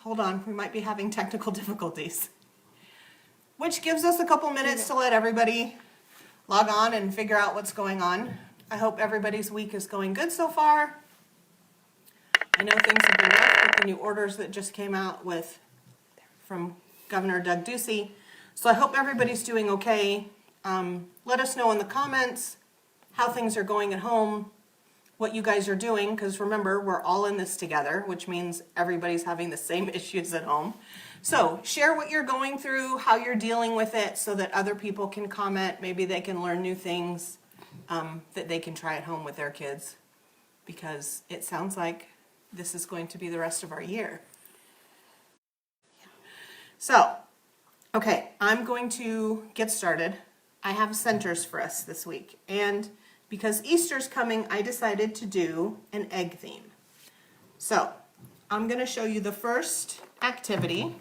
hold on, we might be having technical difficulties. Which gives us a couple minutes to let everybody log on and figure out what's going on. I hope everybody's week is going good so far. I know things have been rough with the new orders that just came out from Governor Doug Ducey. So I hope everybody's doing okay. Let us know in the comments how things are going at home, what you guys are doing, because remember, we're all in this together, which means everybody's having the same issues at home. So share what you're going through, how you're dealing with it, so that other people can comment. Maybe they can learn new things that they can try at home with their kids, because it sounds like this is going to be the rest of our year. So, okay, I'm going to get started. I have centers for us this week, and because Easter's coming, I decided to do an egg theme. So, I'm going to show you the first activity.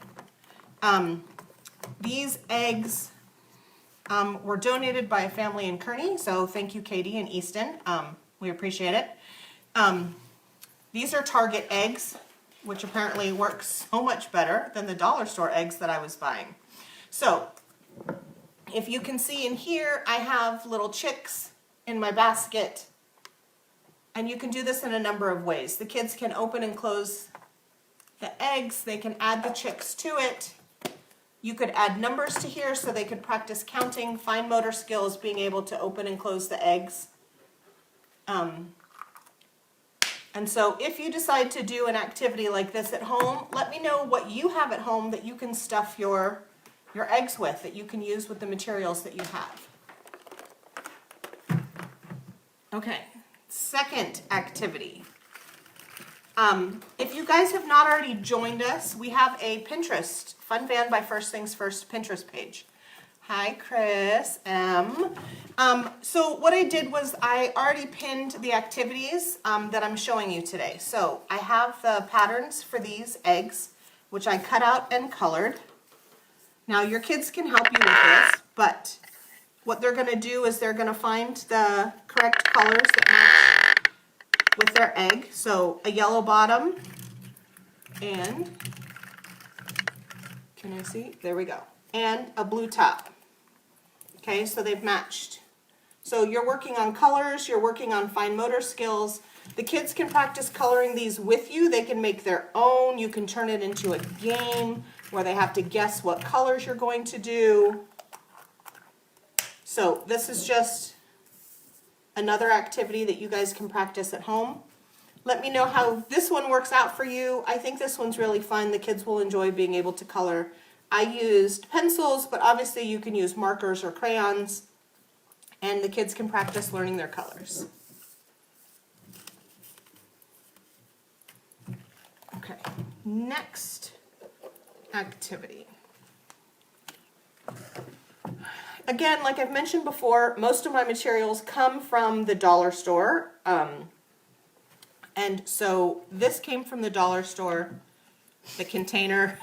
These eggs were donated by a family in Kearney, so thank you, Katie and Easton. We appreciate it. These are Target eggs, which apparently works so much better than the dollar store eggs that I was buying. So, if you can see in here, I have little chicks in my basket, and you can do this in a number of ways. The kids can open and close the eggs, they can add the chicks to it. You could add numbers to here so they could practice counting, fine motor skills, being able to open and close the eggs. And so if you decide to do an activity like this at home, let me know what you have at home that you can stuff your eggs with, that you can use with the materials that you have. Okay, second activity. If you guys have not already joined us, we have a Pinterest, Fun Van by First Things First Pinterest page. Hi, Chris M. So what I did was I already pinned the activities that I'm showing you today. So I have the patterns for these eggs, which I cut out and colored. Now your kids can help you with this, but what they're going to do is they're going to find the correct colors that match with their egg. So a yellow bottom and, can I see? There we go. And a blue top. Okay, so they've matched. So you're working on colors, you're working on fine motor skills. The kids can practice coloring these with you. They can make their own. You can turn it into a game where they have to guess what colors you're going to do. So this is just another activity that you guys can practice at home. Let me know how this one works out for you. I think this one's really fun. The kids will enjoy being able to color. I used pencils, but obviously you can use markers or crayons, and the kids can practice learning their colors. Okay, next activity. Again, like I've mentioned before, most of my materials come from the dollar store. And so this came from the dollar store, the container.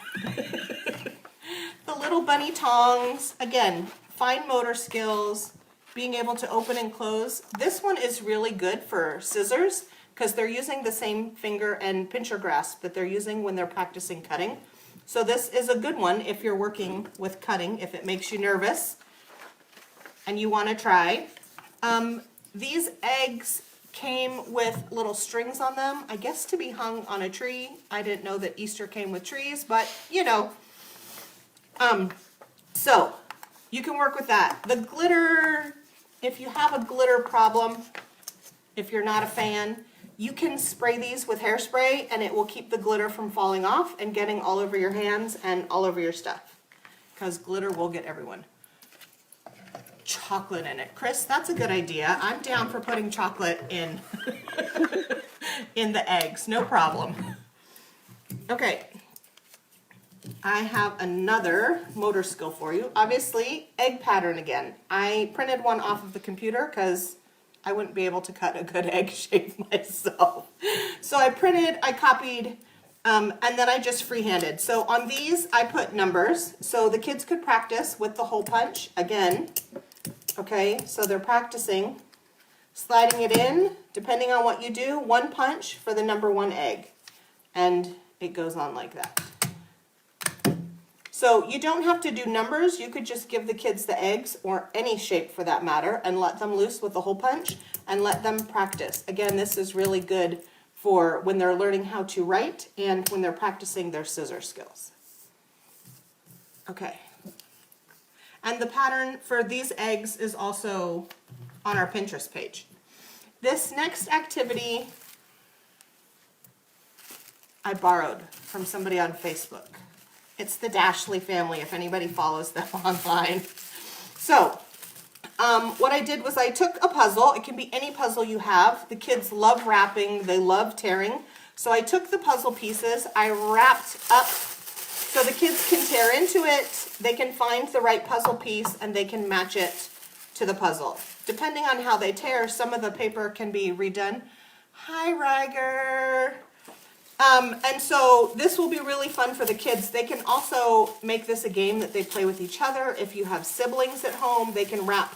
The little bunny tongs, again, fine motor skills, being able to open and close. This one is really good for scissors because they're using the same finger and pincher grasp that they're using when they're practicing cutting. So this is a good one if you're working with cutting, if it makes you nervous and you want to try. These eggs came with little strings on them, I guess to be hung on a tree. I didn't know that Easter came with trees, but you know. So you can work with that. The glitter, if you have a glitter problem, if you're not a fan, you can spray these with hairspray and it will keep the glitter from falling off and getting all over your hands and all over your stuff, because glitter will get everyone. Chocolate in it. Chris, that's a good idea. I'm down for putting chocolate in in the eggs, no problem. Okay, I have another motor skill for you. Obviously, egg pattern again. I printed one off of the computer because I wouldn't be able to cut a good egg shape myself. So I copied, and then I just freehanded. So on these, I put numbers so the kids could practice with the hole punch again. Okay, so they're practicing sliding it in, depending on what you do, one punch for the number one egg. And it goes on like that. So you don't have to do numbers. You could just give the kids the eggs, or any shape for that matter, and let them loose with the hole punch and let them practice. Again, this is really good for when they're learning how to write and when they're practicing their scissor skills. Okay. And the pattern for these eggs is also on our Pinterest page. This next activity I borrowed from somebody on Facebook. It's the Dashley family, if anybody follows them online. So, what I did was I took a puzzle. It can be any puzzle you have. The kids love wrapping. They love tearing. So I took the puzzle pieces. I wrapped up so the kids can tear into it. They can find the right puzzle piece and they can match it to the puzzle. Depending on how they tear, some of the paper can be redone. Hi, Ryger. And so this will be really fun for the kids. They can also make this a game that they play with each other. If you have siblings at home, they can wrap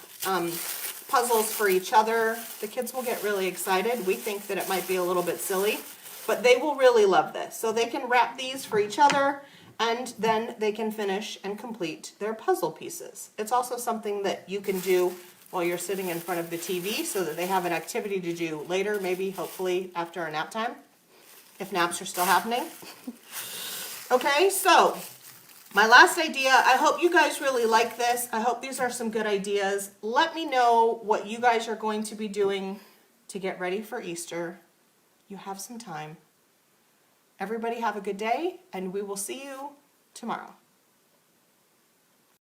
puzzles for each other. The kids will get really excited. We think that it might be a little bit silly, but they will really love this. So they can wrap these for each other, and then they can finish and complete their puzzle pieces. It's also something that you can do while you're sitting in front of the TV so that they have an activity to do later, maybe, hopefully, after a nap time, if naps are still happening. Okay, so my last idea, I hope you guys really like this. I hope these are some good ideas. Let me know what you guys are going to be doing to get ready for Easter. You have some time. Everybody have a good day, and we will see you tomorrow.